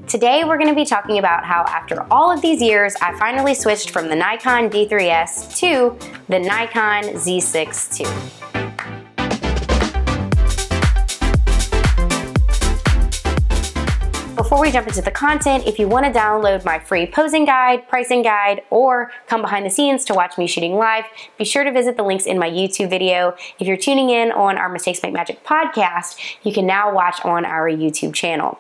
Today we're going to be talking about how after all of these years I finally switched from the Nikon D3S to the Nikon Z6II. Before we jump into the content, if you want to download my free posing guide, pricing guide, or come behind the scenes to watch me shooting live, be sure to visit the links in my YouTube video. If you're tuning in on our Mistakes Make Magic podcast, you can now watch on our YouTube channel.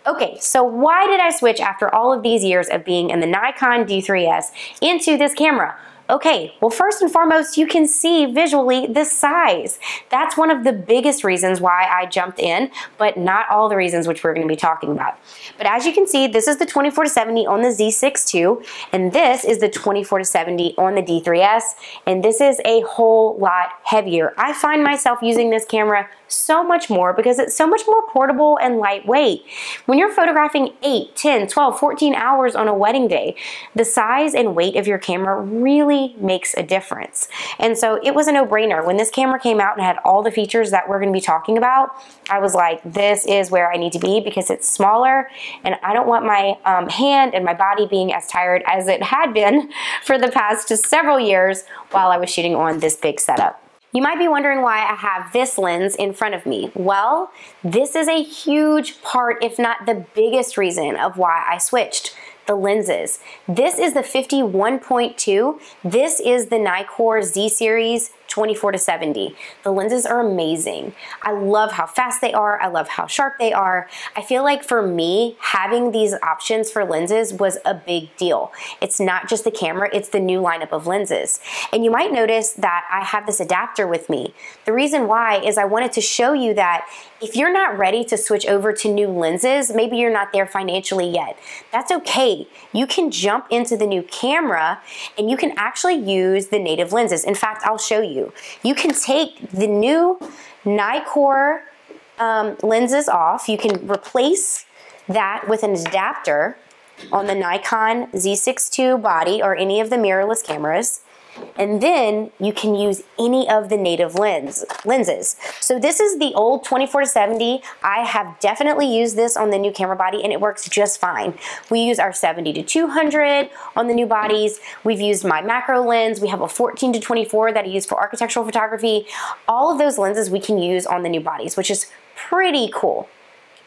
Okay, so why did I switch after all of these years of being in the Nikon D3S into this camera? Okay, well first and foremost, you can see visually the size. That's one of the biggest reasons why I jumped in, but not all the reasons which we're going to be talking about. But as you can see, this is the 24-70 on the Z6II, and this is the 24-70 on the D3S, and this is a whole lot heavier. I find myself using this camera so much more because it's so much more portable and lightweight. When you're photographing 8, 10, 12, 14 hours on a wedding day, the size and weight of your camera really makes a difference. And so it was a no-brainer. When this camera came out and had all the features that we're going to be talking about, I was like, this is where I need to be because it's smaller and I don't want my hand and my body being as tired as it had been for the past several years while I was shooting on this big setup. You might be wondering why I have this lens in front of me. Well, this is a huge part, if not the biggest reason of why I switched. The lenses. This is the 51.2. This is the Nikkor Z series 24-70. The lenses are amazing. I love how fast they are. I love how sharp they are. I feel like for me, having these options for lenses was a big deal. It's not just the camera, it's the new lineup of lenses. And you might notice that I have this adapter with me. The reason why is I wanted to show you that if you're not ready to switch over to new lenses, maybe you're not there financially yet, that's okay. You can jump into the new camera and you can actually use the native lenses. In fact, I'll show you. You can take the new Nikkor lenses off. You can replace that with an adapter on the Nikon Z6II body or any of the mirrorless cameras. And then you can use any of the native lenses. So this is the old 24-70. I have definitely used this on the new camera body and it works just fine. We use our 70-200 on the new bodies. We've used my macro lens. We have a 14-24 that I use for architectural photography. All of those lenses we can use on the new bodies, which is pretty cool.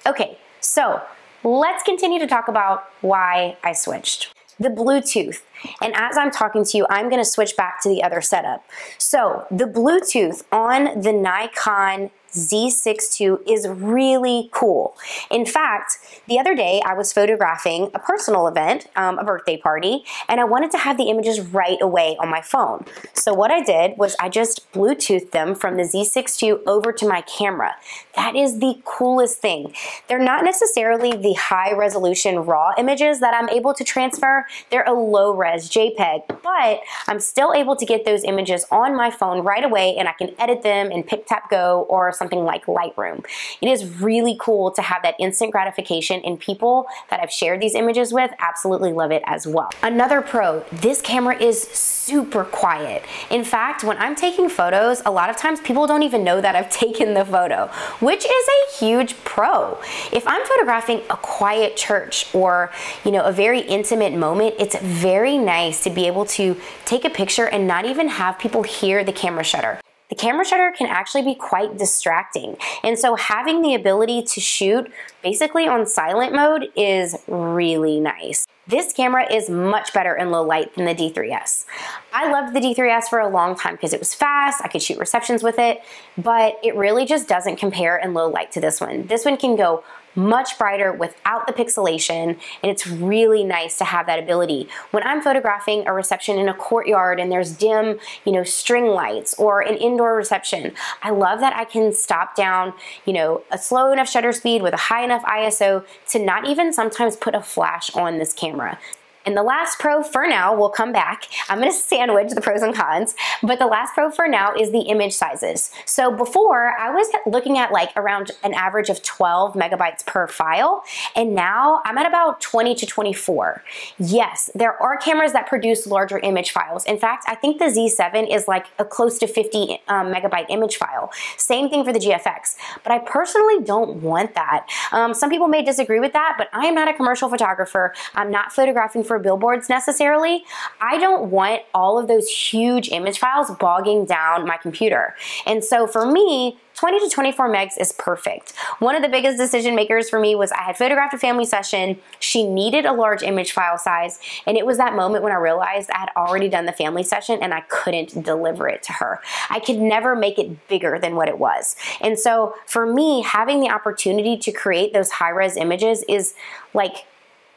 Okay, so let's continue to talk about why I switched. The Bluetooth. And as I'm talking to you, I'm going to switch back to the other setup. So the Bluetooth on the Nikon Z6II is really cool. In fact, the other day I was photographing a personal event, a birthday party, and I wanted to have the images right away on my phone. So what I did was I just Bluetoothed them from the Z6II over to my camera. That is the coolest thing. They're not necessarily the high resolution raw images that I'm able to transfer. They're a low res JPEG, but I'm still able to get those images on my phone right away and I can edit them in PicTapGo or something like Lightroom. It is really cool to have that instant gratification, and people that I've shared these images with absolutely love it as well. Another pro, this camera is super quiet. In fact, when I'm taking photos, a lot of times people don't even know that I've taken the photo, which is a huge pro. If I'm photographing a quiet church or, you know, a very intimate moment, it's very nice to be able to take a picture and not even have people hear the camera shutter. The camera shutter can actually be quite distracting. And so having the ability to shoot basically on silent mode is really nice. This camera is much better in low light than the D3S. I loved the D3S for a long time because it was fast, I could shoot receptions with it, but it really just doesn't compare in low light to this one. This one can go much brighter without the pixelation, and it's really nice to have that ability. When I'm photographing a reception in a courtyard and there's dim, you know, string lights or an indoor reception, I love that I can stop down, you know, a slow enough shutter speed with a high enough ISO to not even sometimes put a flash on this camera. And the last pro for now, we'll come back. I'm gonna sandwich the pros and cons, but the last pro for now is the image sizes. So before, I was looking at like around an average of 12 megabytes per file, and now I'm at about 20 to 24. Yes, there are cameras that produce larger image files. In fact, I think the Z7 is like a close to 50 megabyte image file. Same thing for the GFX, but I personally don't want that. Some people may disagree with that, but I am not a commercial photographer. I'm not photographing for billboards necessarily. I don't want all of those huge image files bogging down my computer. And so for me, 20 to 24 megs is perfect. One of the biggest decision makers for me was I had photographed a family session. She needed a large image file size, and it was that moment when I realized I had already done the family session and I couldn't deliver it to her. I could never make it bigger than what it was. And so for me, having the opportunity to create those high-res images is like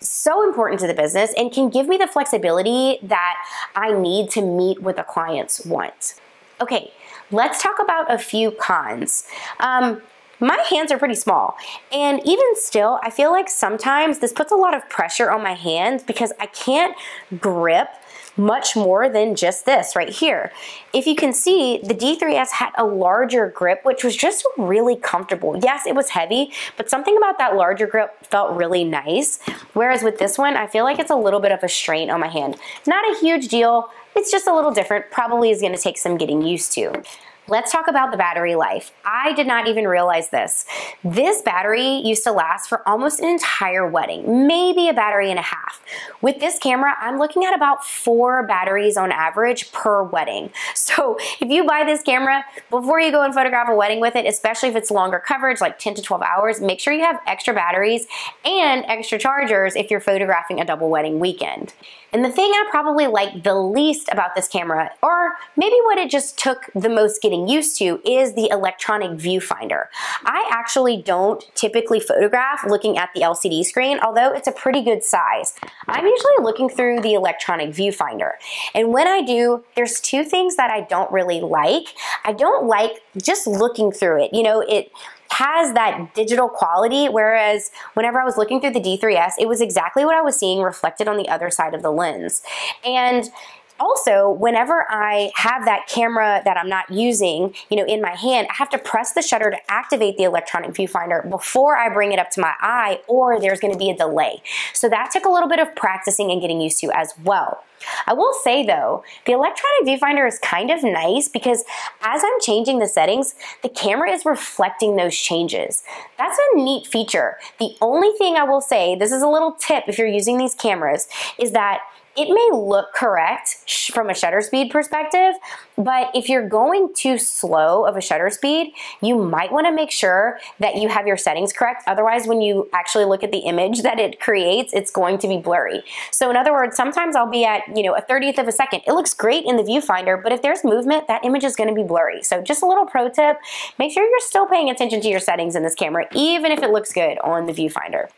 so important to the business and can give me the flexibility that I need to meet what the clients want. Okay, let's talk about a few cons. My hands are pretty small, and even still, I feel like sometimes this puts a lot of pressure on my hands because I can't grip much more than just this right here. If you can see, the D3S had a larger grip, which was just really comfortable. Yes, it was heavy, but something about that larger grip felt really nice. Whereas with this one, I feel like it's a little bit of a strain on my hand. Not a huge deal. It's just a little different. Probably is going to take some getting used to. Let's talk about the battery life. I did not even realize this. This battery used to last for almost an entire wedding, maybe a battery and a half. With this camera, I'm looking at about 4 batteries on average per wedding. So if you buy this camera, before you go and photograph a wedding with it, especially if it's longer coverage, like 10 to 12 hours, make sure you have extra batteries and extra chargers if you're photographing a double wedding weekend. And the thing I probably like the least about this camera, or maybe what it just took the most getting used to, is the electronic viewfinder. I actually don't typically photograph looking at the LCD screen, although it's a pretty good size. I'm usually looking through the electronic viewfinder. And when I do, there's 2 things that I don't really like. I don't like just looking through it. You know, it has that digital quality, whereas whenever I was looking through the D3S, it was exactly what I was seeing reflected on the other side of the lens. And also, whenever I have that camera that I'm not using, you know, in my hand, I have to press the shutter to activate the electronic viewfinder before I bring it up to my eye, or there's going to be a delay. So that took a little bit of practicing and getting used to as well. I will say though, the electronic viewfinder is kind of nice because as I'm changing the settings, the camera is reflecting those changes. That's a neat feature. The only thing I will say, this is a little tip if you're using these cameras, is that it may look correct from a shutter speed perspective, but if you're going too slow of a shutter speed, you might want to make sure that you have your settings correct. Otherwise, when you actually look at the image that it creates, it's going to be blurry. So in other words, sometimes I'll be at, you know, a 30th of a second. It looks great in the viewfinder, but if there's movement, that image is going to be blurry. So just a little pro tip, make sure you're still paying attention to your settings in this camera, even if it looks good on the viewfinder.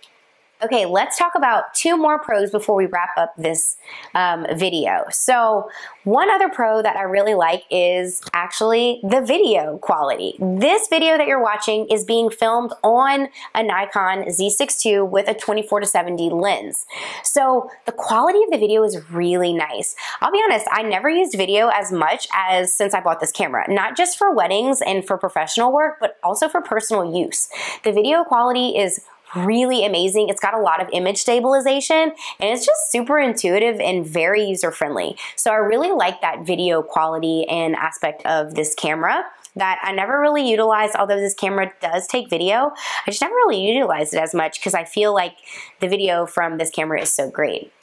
Okay, let's talk about 2 more pros before we wrap up this video. So one other pro that I really like is actually the video quality. This video that you're watching is being filmed on a Nikon Z6II with a 24-70 lens. So the quality of the video is really nice. I'll be honest, I never used video as much as since I bought this camera, not just for weddings and for professional work, but also for personal use. The video quality is really amazing. It's got a lot of image stabilization, and it's just super intuitive and very user-friendly. So I really like that video quality and aspect of this camera that I never really utilized, although this camera does take video. I just never really utilized it as much because I feel like the video from this camera is so great.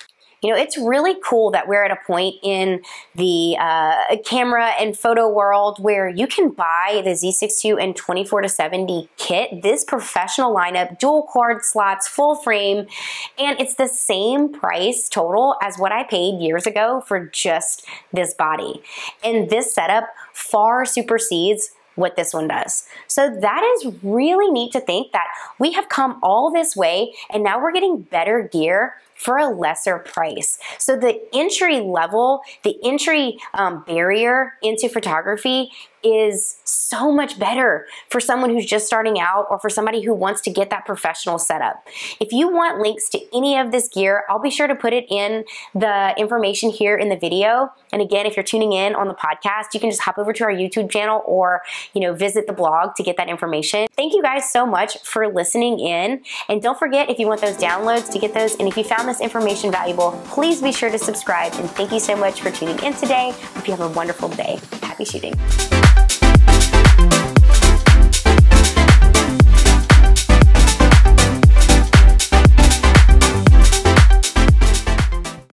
You know, it's really cool that we're at a point in the camera and photo world where you can buy the Z6II and 24-70 kit, this professional lineup, dual cord slots, full frame, and it's the same price total as what I paid years ago for just this body. And this setup far supersedes what this one does. So that is really neat to think that we have come all this way and now we're getting better gear for a lesser price. So the entry level, the entry barrier into photography is so much better for someone who's just starting out or for somebody who wants to get that professional setup. If you want links to any of this gear, I'll be sure to put it in the information here in the video. And again, if you're tuning in on the podcast, you can just hop over to our YouTube channel or, visit the blog to get that information. Thank you guys so much for listening in. And don't forget, if you want those downloads, to get those. And if you found this information valuable, please be sure to subscribe. And thank you so much for tuning in today. Hope you have a wonderful day. Happy shooting.